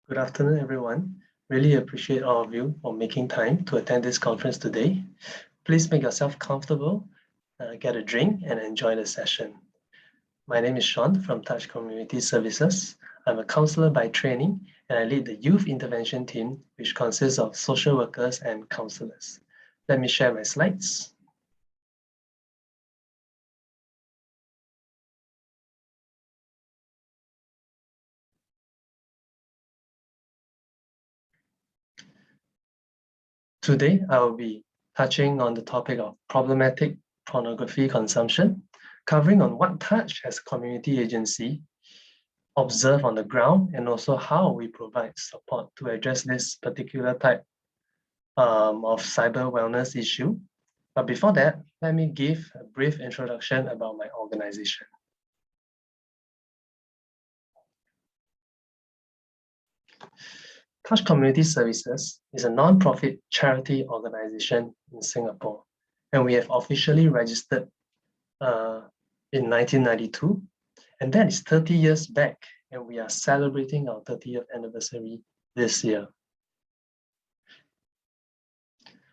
Good afternoon, everyone. Really appreciate all of you for making time to attend this conference today. Please make yourself comfortable, get a drink, and enjoy the session. My name is Shawn from Touch Community Services. I'm a counselor by training, and I lead the youth intervention team, which consists of social workers and counselors. Let me share my slides. Today, I will be touching on the topic of problematic pornography consumption, covering on what Touch as a community agency observe on the ground and also how we provide support to address this particular type of cyber wellness issue. But before that, let me give a brief introduction about my organization. Touch Community Services is a non-profit charity organization in Singapore, and we have officially registered in 1992, and that is 30 years back, and we are celebrating our 30th anniversary this year.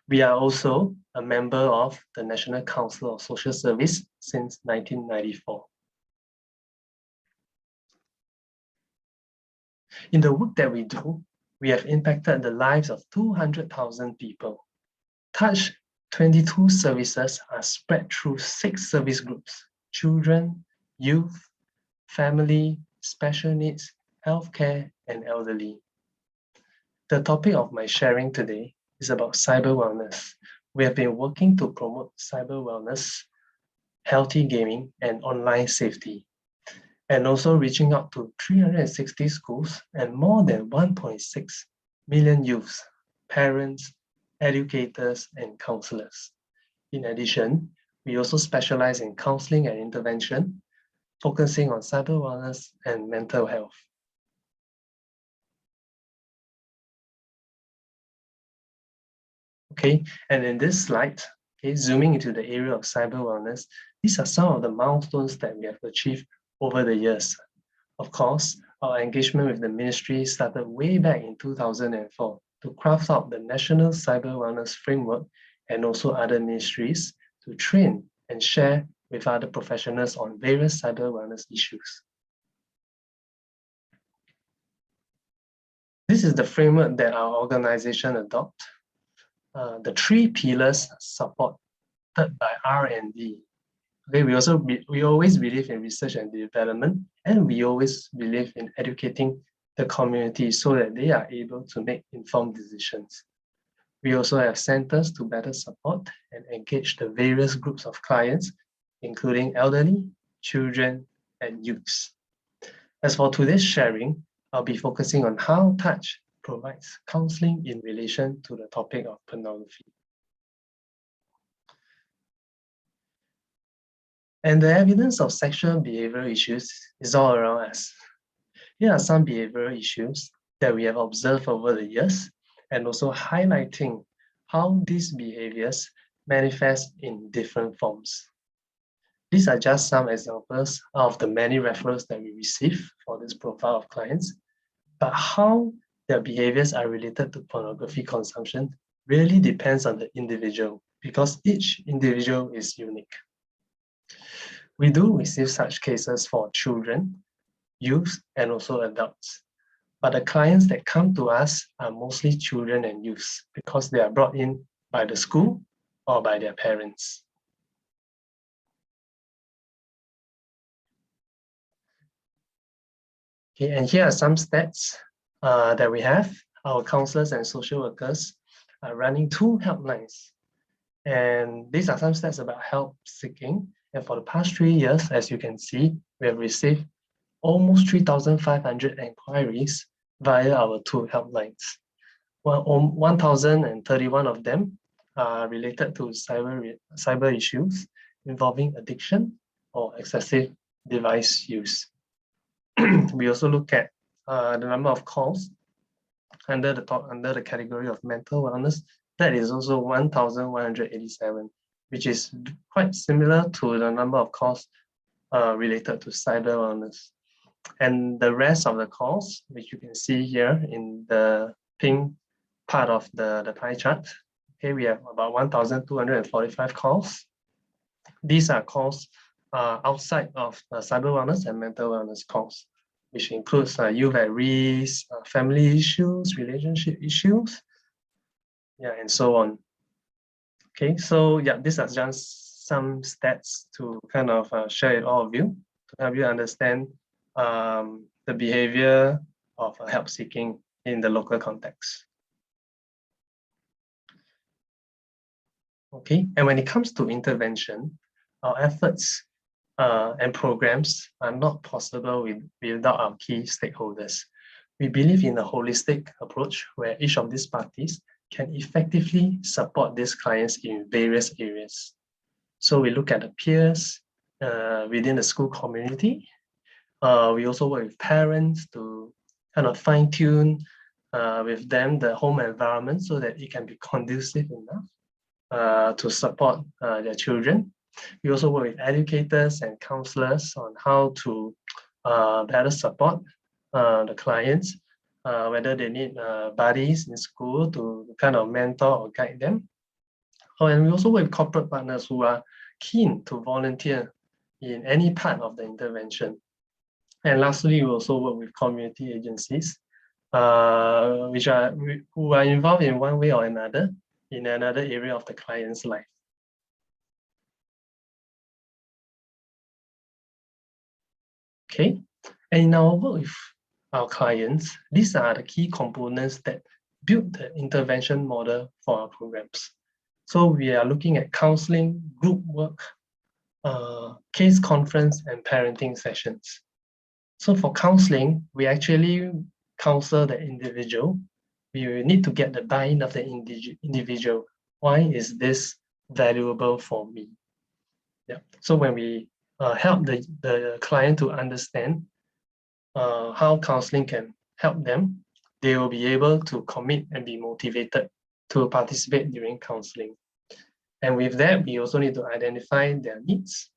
We are also a member of the National Council of Social Service since 1994. In the work that we do, we have impacted the lives of 200,000 people. Touch 22 services are spread through 6 service groups: children, youth, family, special needs, healthcare, and elderly. The topic of my sharing today is about cyber wellness. We have been working to promote cyber wellness, healthy gaming, and online safety, and also reaching out to 360 schools and more than 1.6 million youths, parents, educators, and counselors. In addition, we also specialize in counseling and intervention, focusing on cyber wellness and mental health. Okay, and in this slide, zooming into the area of cyber wellness, these are some of the milestones that we have achieved over the years. Of course, our engagement with the ministry started way back in 2004 to craft out the National Cyber Wellness Framework and also other ministries to train and share with other professionals on various cyber wellness issues. This is the framework that our organization adopts. The 3 pillars supported by R&D. Okay, we always believe in research and development, and we always believe in educating the community so that they are able to make informed decisions. We also have centers to better support and engage the various groups of clients, including elderly, children, and youths. As for today's sharing, I'll be focusing on how Touch provides counseling in relation to the topic of pornography. And the evidence of sexual behavioral issues is all around us. Here are some behavioral issues that we have observed over the years, and also highlighting how these behaviors manifest in different forms. These are just some examples of the many referrals that we receive for this profile of clients, but how their behaviors are related to pornography consumption really depends on the individual, because each individual is unique. We do receive such cases for children, youth, and also adults. But the clients that come to us are mostly children and youths because they are brought in by the school or by their parents. Okay, and here are some stats that we have. Our counselors and social workers are running 2 helplines. And these are some stats about help seeking. And for the past 3 years, as you can see, we have received almost 3,500 inquiries via our 2 helplines. 1,031 of them are related to cyber issues involving addiction or excessive device use. We also look at the number of calls under the category of mental wellness. That is also 1,187, which is quite similar to the number of calls related to cyber wellness. And the rest of the calls, which you can see here in the pink part of the pie chart, okay, we have about 1,245 calls. These are calls outside of cyber wellness and mental wellness calls, which includes youth at risk, family issues, relationship issues, yeah, and so on. Okay, so yeah, these are just some stats to kind of share with all of you to help you understand the behavior of help seeking in the local context. Okay, and when it comes to intervention, our efforts and programs are not possible without our key stakeholders. We believe in a holistic approach where each of these parties can effectively support these clients in various areas. So we look at the peers within the school community. We also work with parents to kind of fine-tune with them the home environment so that it can be conducive enough to support their children. We also work with educators and counselors on how to better support the clients, whether they need buddies in school to kind of mentor or guide them. Oh, and we also work with corporate partners who are keen to volunteer in any part of the intervention. And lastly, we also work with community agencies, who are involved in one way or another in another area of the client's life. Okay, and in our work with our clients, these are the key components that build the intervention model for our programs. So we are looking at counseling, group work, case conference, and parenting sessions. So for counseling, we actually counsel the individual. We need to get the buy-in of the individual. Why is this valuable for me? Yeah. So when we help the client to understand how counseling can help them, they will be able to commit and be motivated to participate during counseling. And with that, we also need to identify their needs.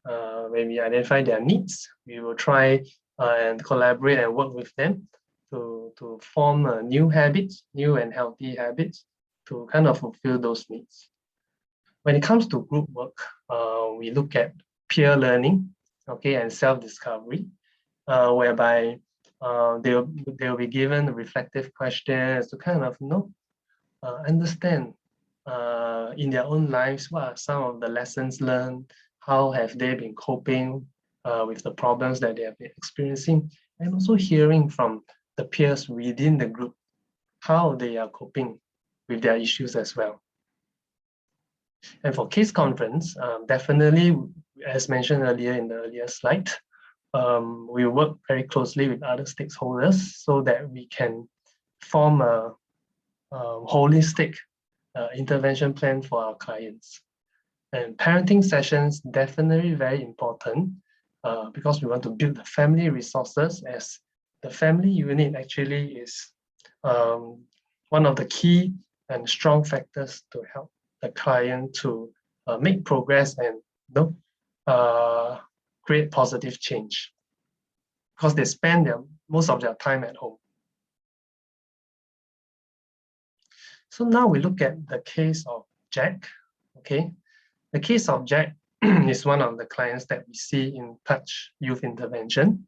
When we identify their needs, we will try and collaborate and work with them to form new habits, new and healthy habits to kind of fulfill those needs. When it comes to group work, we look at peer learning, okay, and self-discovery, whereby they'll be given reflective questions to kind of understand in their own lives what are some of the lessons learned, how have they been coping with the problems that they have been experiencing, and also hearing from the peers within the group how they are coping with their issues as well. And for case conference, definitely, as mentioned earlier in the earlier slide, we work very closely with other stakeholders so that we can form a holistic intervention plan for our clients. And parenting sessions definitely very important because we want to build the family resources, as the family unit actually is one of the key and strong factors to help the client to make progress and create positive change, because they spend most of their time at home. So now we look at the case of Jack. Okay, the case of Jack is one of the clients that we see in Touch Youth Intervention.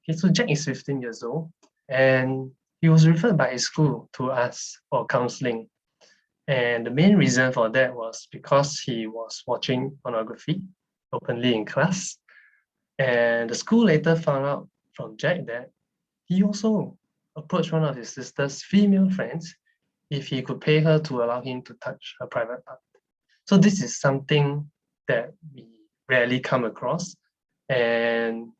Okay, so Jack is 15 years old and he was referred by his school to us for counseling. And the main reason for that was because he was watching pornography openly in class. And the school later found out from Jack that he also approached one of his sister's female friends if he could pay her to allow him to touch her private part. So this is something that we rarely come across. And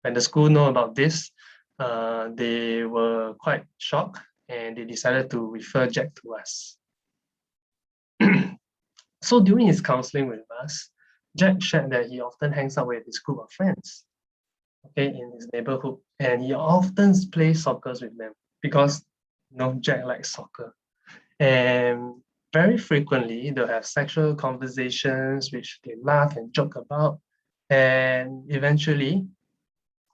when the school know about this, they were quite shocked and they decided to refer Jack to us. So during his counseling with us, Jack shared that he often hangs out with his group of friends, okay, in his neighborhood, and he often plays soccer with them because Jack likes soccer. And very frequently, they'll have sexual conversations which they laugh and joke about. And eventually,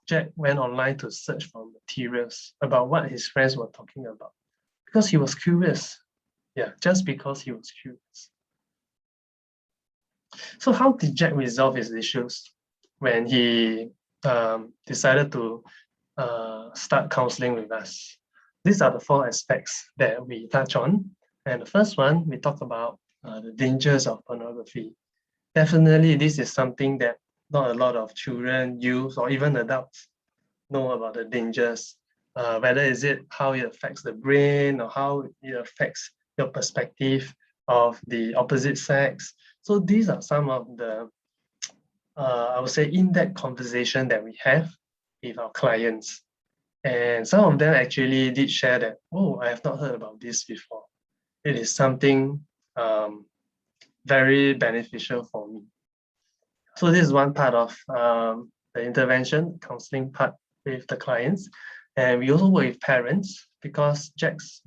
Jack went online to search for materials about what his friends were talking about because he was curious. Yeah, just because he was curious. So how did Jack resolve his issues when he decided to start counseling with us? These are the 4 aspects that we touch on. And the first one, we talk about the dangers of pornography. Definitely, this is something that not a lot of children, youth, or even adults know about the dangers. Whether is it how it affects the brain or how it affects your perspective of the opposite sex. So these are some of the, I would say, in-depth conversation that we have with our clients. And some of them actually did share that, oh, I have not heard about this before. It is something very beneficial for me. So this is one part of the intervention, counseling part with the clients. And we also work with parents because Jack's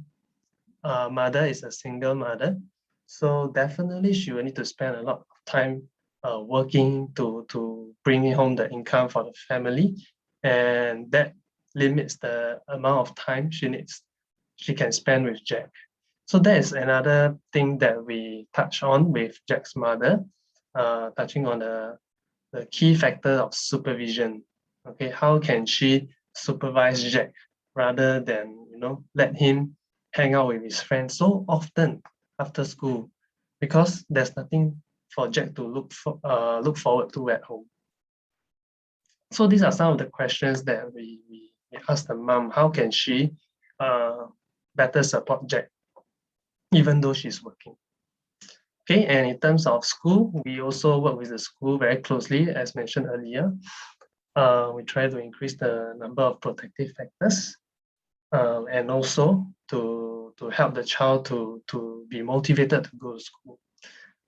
mother is a single mother. So definitely she will need to spend a lot of time working to bring home the income for the family. And that limits the amount of time she can spend with Jack. So that is another thing that we touch on with Jack's mother, touching on the key factor of supervision. Okay, how can she supervise Jack rather than let him hang out with his friends so often after school, because there's nothing for Jack to look forward to at home. So these are some of the questions that we ask the mom. How can she better support Jack even though she's working? Okay, and in terms of school, we also work with the school very closely, as mentioned earlier. We try to increase the number of protective factors and also to help the child to be motivated to go to school.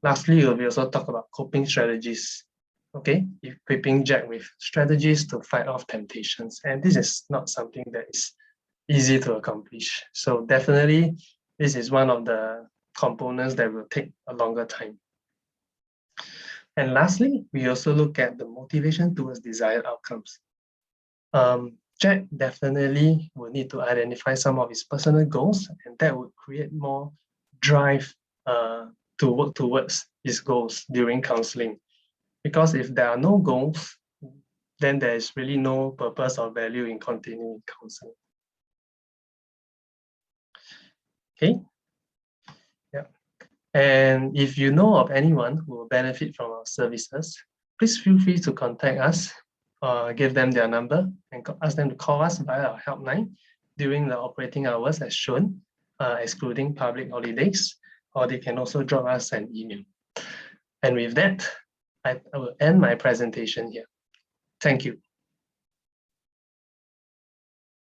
Lastly, we also talk about coping strategies. Okay, equipping Jack with strategies to fight off temptations. And this is not something that is easy to accomplish. So definitely, this is one of the components that will take a longer time. And lastly, we also look at the motivation towards desired outcomes. Jack definitely will need to identify some of his personal goals, and that would create more drive to work towards his goals during counseling. Because if there are no goals, then there is really no purpose or value in continuing counseling. Okay. Yeah. And if you know of anyone who will benefit from our services, please feel free to contact us, give them their number, and ask them to call us via our helpline during the operating hours as shown, excluding public holidays, or they can also drop us an email. And with that, I will end my presentation here. Thank you.